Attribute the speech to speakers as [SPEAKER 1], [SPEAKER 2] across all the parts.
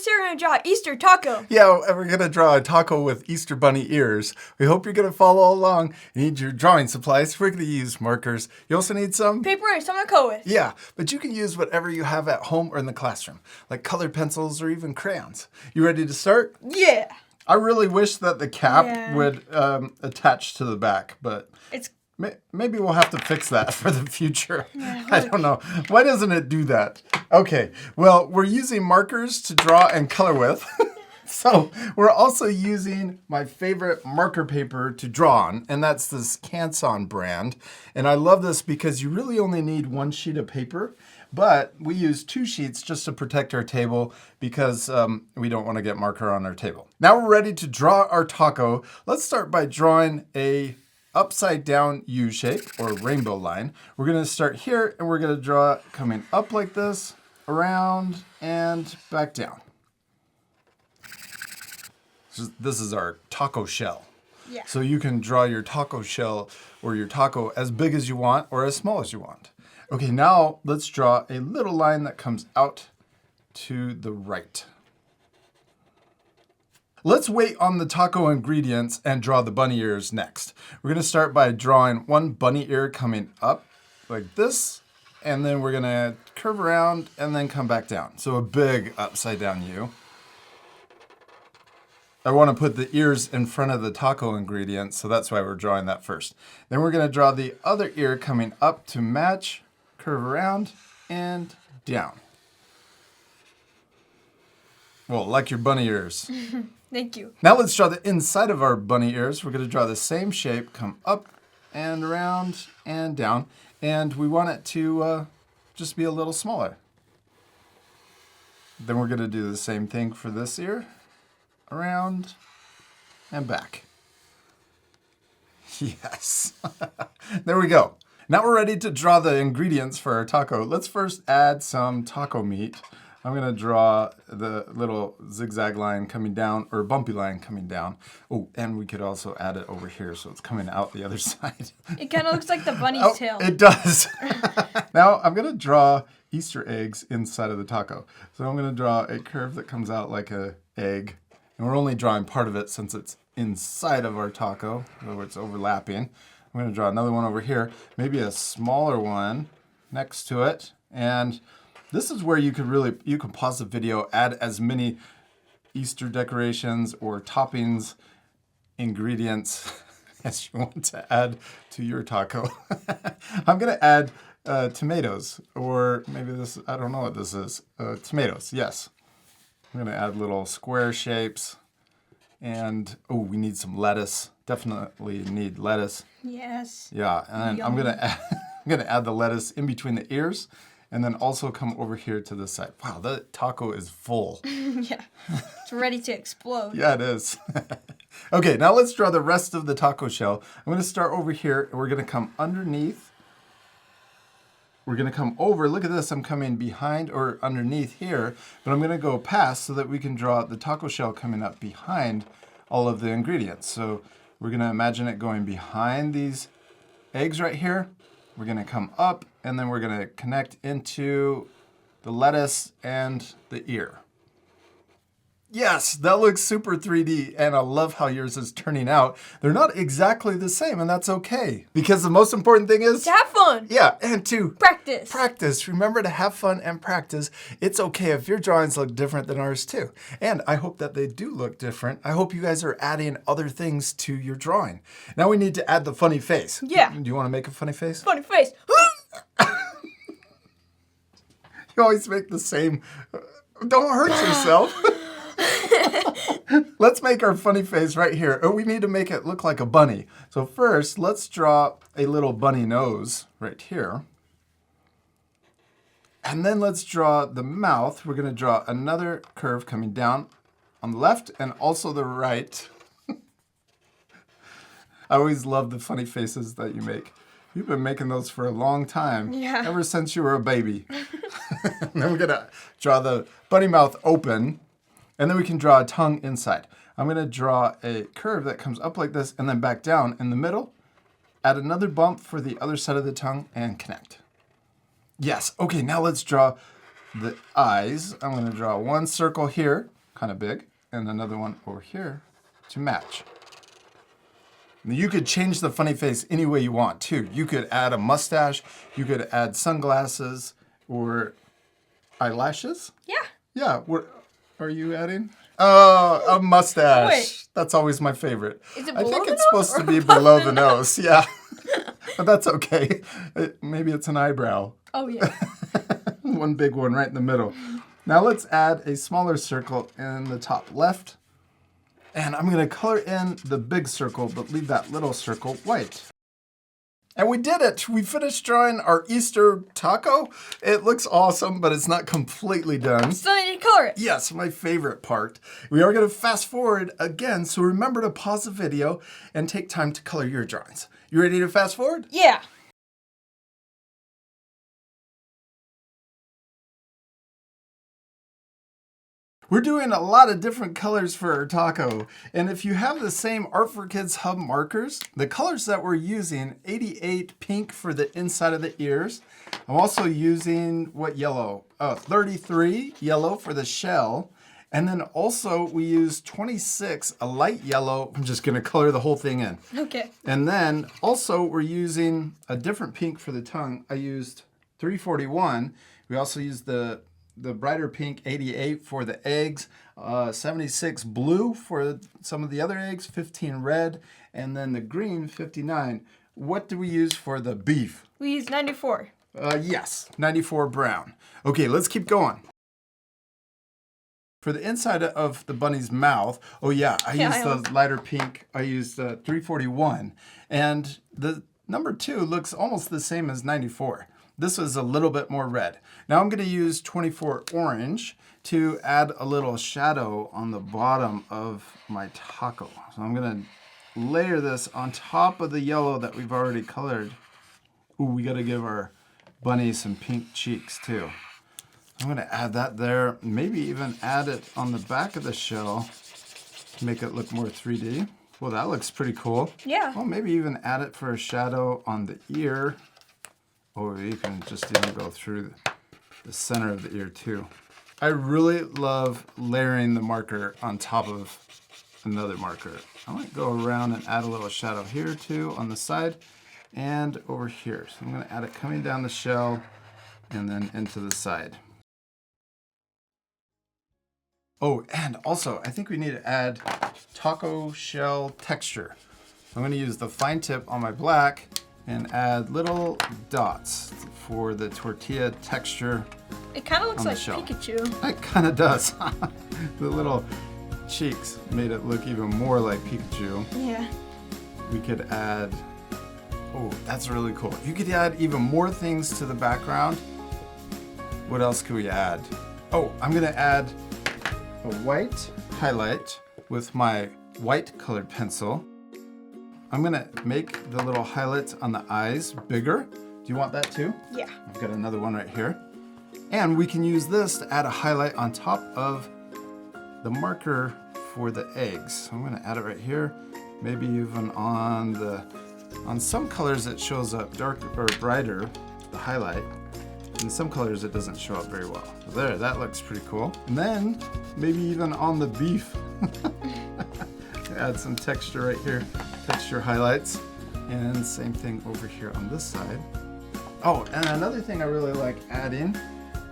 [SPEAKER 1] this year we're going to draw Easter taco.
[SPEAKER 2] Yeah, and we're going to draw a taco with Easter bunny ears. We hope you're going to follow along. You need your drawing supplies. We're going to use markers. You also need some
[SPEAKER 1] Paper and something to color with.
[SPEAKER 2] Yeah, but you can use whatever you have at home or in the classroom, like colored pencils or even crayons. You ready to start?
[SPEAKER 1] Yeah.
[SPEAKER 2] I really wish that the cap would attach to the back, but maybe we'll have to fix that for the future. Yeah, I don't know. Why doesn't it do that? Okay, well, we're using markers to draw and color with. So we're also using my favorite marker paper to draw on, and that's this Canson brand. And I love this because you really only need one sheet of paper, but we use 2 sheets just to protect our table because we don't want to get marker on our table. Now we're ready to draw our taco. Let's start by drawing a upside down U shape or rainbow line. We're going to start here and we're going to draw it coming up like this, around and back down. This is our taco shell.
[SPEAKER 1] Yeah.
[SPEAKER 2] So you can draw your taco shell or your taco as big as you want or as small as you want. Okay, now let's draw a little line that comes out to the right. Let's wait on the taco ingredients and draw the bunny ears next. We're going to start by drawing one bunny ear coming up like this, and then we're going to curve around and then come back down. So a big upside down U. I want to put the ears in front of the taco ingredients, so that's why we're drawing that first. Then we're going to draw the other ear coming up to match, curve around, and down. Well, like your bunny ears.
[SPEAKER 1] Thank you.
[SPEAKER 2] Now let's draw the inside of our bunny ears. We're going to draw the same shape, come up and around and down, and we want it to just be a little smaller. Then we're going to do the same thing for this ear. Around and back. Yes. There we go. Now we're ready to draw the ingredients for our taco. Let's first add some taco meat. I'm going to draw the little zigzag line coming down, or bumpy line coming down. Oh, and we could also add it over here so it's coming out the other side.
[SPEAKER 1] It kind of looks like the bunny's tail.
[SPEAKER 2] It does. Now I'm going to draw Easter eggs inside of the taco. So I'm going to draw a curve that comes out like an egg. And we're only drawing part of it since it's inside of our taco, so it's overlapping. I'm going to draw another one over here, maybe a smaller one next to it. And this is where you can pause the video, add as many Easter decorations or toppings, ingredients as you want to add to your taco. I'm going to add tomatoes, or maybe this, I don't know what this is. Tomatoes, yes. I'm going to add little square shapes. And, oh, we need some lettuce. Definitely need lettuce.
[SPEAKER 1] Yes.
[SPEAKER 2] Yeah, and I'm going to add the lettuce in between the ears and then also come over here to this side. Wow, that taco is full.
[SPEAKER 1] Yeah, it's ready to explode.
[SPEAKER 2] Yeah, it is. Okay, now let's draw the rest of the taco shell. I'm going to start over here, and we're going to come underneath. We're going to come over. Look at this. I'm coming behind or underneath here, but I'm going to go past so that we can draw the taco shell coming up behind all of the ingredients. So we're going to imagine it going behind these eggs right here. We're going to come up, and then we're going to connect into the lettuce and the ear. Yes, that looks super 3D, and I love how yours is turning out. They're not exactly the same, and that's okay. Because the most important thing is...
[SPEAKER 1] to have fun.
[SPEAKER 2] Yeah, and to...
[SPEAKER 1] practice.
[SPEAKER 2] Practice. Remember to have fun and practice. It's okay if your drawings look different than ours too. And I hope that they do look different. I hope you guys are adding other things to your drawing. Now we need to add the funny face.
[SPEAKER 1] Yeah.
[SPEAKER 2] Do you want to make a funny face?
[SPEAKER 1] Funny face.
[SPEAKER 2] You always make the same... Don't hurt yourself. Let's make our funny face right here. Oh, we need to make it look like a bunny. So first, let's draw a little bunny nose right here. And then let's draw the mouth. We're going to draw another curve coming down on the left and also the right. I always love the funny faces that you make. You've been making those for a long time.
[SPEAKER 1] Yeah.
[SPEAKER 2] Ever since you were a baby. And then we're going to draw the bunny mouth open. And then we can draw a tongue inside. I'm going to draw a curve that comes up like this and then back down in the middle. Add another bump for the other side of the tongue and connect. Yes. Okay, now let's draw the eyes, I'm going to draw one circle here, kind of big, and another one over here to match. You could change the funny face any way you want, too. You could add a mustache, you could add sunglasses, or eyelashes.
[SPEAKER 1] Yeah.
[SPEAKER 2] Yeah, what are you adding? Oh, a mustache.
[SPEAKER 1] Wait.
[SPEAKER 2] That's always my favorite.
[SPEAKER 1] Is it
[SPEAKER 2] I
[SPEAKER 1] below
[SPEAKER 2] think
[SPEAKER 1] the
[SPEAKER 2] it's
[SPEAKER 1] nose
[SPEAKER 2] supposed to
[SPEAKER 1] or
[SPEAKER 2] be
[SPEAKER 1] above
[SPEAKER 2] below
[SPEAKER 1] the
[SPEAKER 2] the nose, yeah. But that's okay. Maybe it's an eyebrow.
[SPEAKER 1] Oh, yeah.
[SPEAKER 2] One big one right in the middle. Now let's add a smaller circle in the top left. And I'm going to color in the big circle, but leave that little circle white. And we did it! We finished drawing our Easter taco. It looks awesome, but it's not completely done.
[SPEAKER 1] Still need to color it.
[SPEAKER 2] Yes, my favorite part. We are going to fast forward again, so remember to pause the video and take time to color your drawings. You ready to fast forward?
[SPEAKER 1] Yeah.
[SPEAKER 2] We're doing a lot of different colors for our taco. And if you have the same Art for Kids Hub markers, the colors that we're using, 88 pink for the inside of the ears. I'm also using, what yellow? 33 yellow for the shell. And then also we use 26, a light yellow. I'm just gonna color the whole thing in.
[SPEAKER 1] Okay.
[SPEAKER 2] And then also we're using a different pink for the tongue. I used 341. We also used the brighter pink 88 for the eggs, 76 blue for some of the other eggs, 15 red, and then the green 59. What do we use for the beef?
[SPEAKER 1] We use 94.
[SPEAKER 2] Yes, 94 brown. Okay, let's keep going. For the inside of the bunny's mouth, oh yeah, I used the lighter pink. I used 341. And the number 2 looks almost the same as 94. This is a little bit more red. Now I'm going to use 24 orange to add a little shadow on the bottom of my taco. So I'm going to layer this on top of the yellow that we've already colored. Ooh, we got to give our bunny some pink cheeks too. I'm going to add that there, maybe even add it on the back of the shell to make it look more 3D. Well, that looks pretty cool.
[SPEAKER 1] Yeah.
[SPEAKER 2] Well, maybe even add it for a shadow on the ear. Or you can just even go through the center of the ear too. I really love layering the marker on top of another marker. I might go around and add a little shadow here too on the side and over here. So I'm going to add it coming down the shell and then into the side. Oh, and also I think we need to add taco shell texture. I'm going to use the fine tip on my black and add little dots for the tortilla texture.
[SPEAKER 1] It kind of looks like
[SPEAKER 2] shell.
[SPEAKER 1] Pikachu.
[SPEAKER 2] It kind of does. The little cheeks made it look even more like Pikachu.
[SPEAKER 1] Yeah.
[SPEAKER 2] We could add, oh, that's really cool. You could add even more things to the background. What else could we add? Oh, I'm gonna add a white highlight with my white colored pencil. I'm gonna make the little highlights on the eyes bigger. Do you want that too?
[SPEAKER 1] Yeah.
[SPEAKER 2] I've got another one right here. And we can use this to add a highlight on top of the marker for the eggs. So I'm gonna add it right here. Maybe even on some colors it shows up darker or brighter, the highlight. In some colors it doesn't show up very well. There, that looks pretty cool. And then maybe even on the beef. Add some texture right here, texture highlights. And same thing over here on this side. Oh, and another thing I really like adding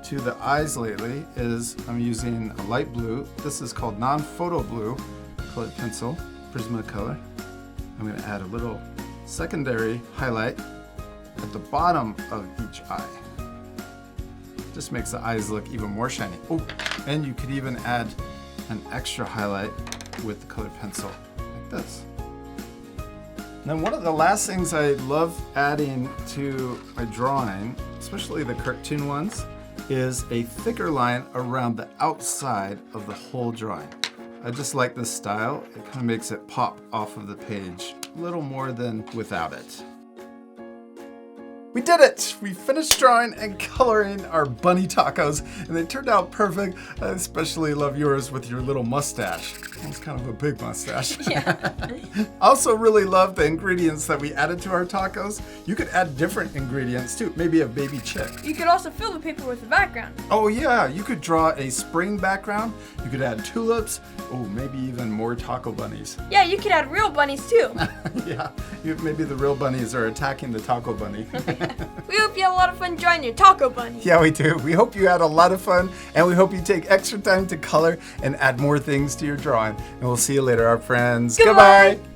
[SPEAKER 2] to the eyes lately is I'm using a light blue. This is called non-photo blue colored pencil, Prismacolor. I'm gonna add a little secondary highlight at the bottom of each eye. Just makes the eyes look even more shiny. Oh, and you could even add an extra highlight with the colored pencil, like this. Now, one of the last things I love adding to my drawing, especially the cartoon ones, is a thicker line around the outside of the whole drawing. I just like this style. It kind of makes it pop off of the page a little more than without it. We did it! We finished drawing and coloring our bunny tacos, and they turned out perfect. I especially love yours with your little mustache. It's kind of a big mustache.
[SPEAKER 1] Yeah.
[SPEAKER 2] Also really love the ingredients that we added to our tacos. You could add different ingredients too, maybe a baby chick.
[SPEAKER 1] You could also fill the paper with a background.
[SPEAKER 2] Oh yeah, you could draw a spring background. You could add tulips. Oh, maybe even more taco bunnies.
[SPEAKER 1] Yeah, you could add real bunnies too.
[SPEAKER 2] Yeah, maybe the real bunnies are attacking the taco bunny.
[SPEAKER 1] We hope you had a lot of fun drawing your taco bunny.
[SPEAKER 2] Yeah, we do. We hope you had a lot of fun, and we hope you take extra time to color and add more things to your drawing. And we'll see you later, our friends.
[SPEAKER 1] Goodbye.
[SPEAKER 2] Goodbye.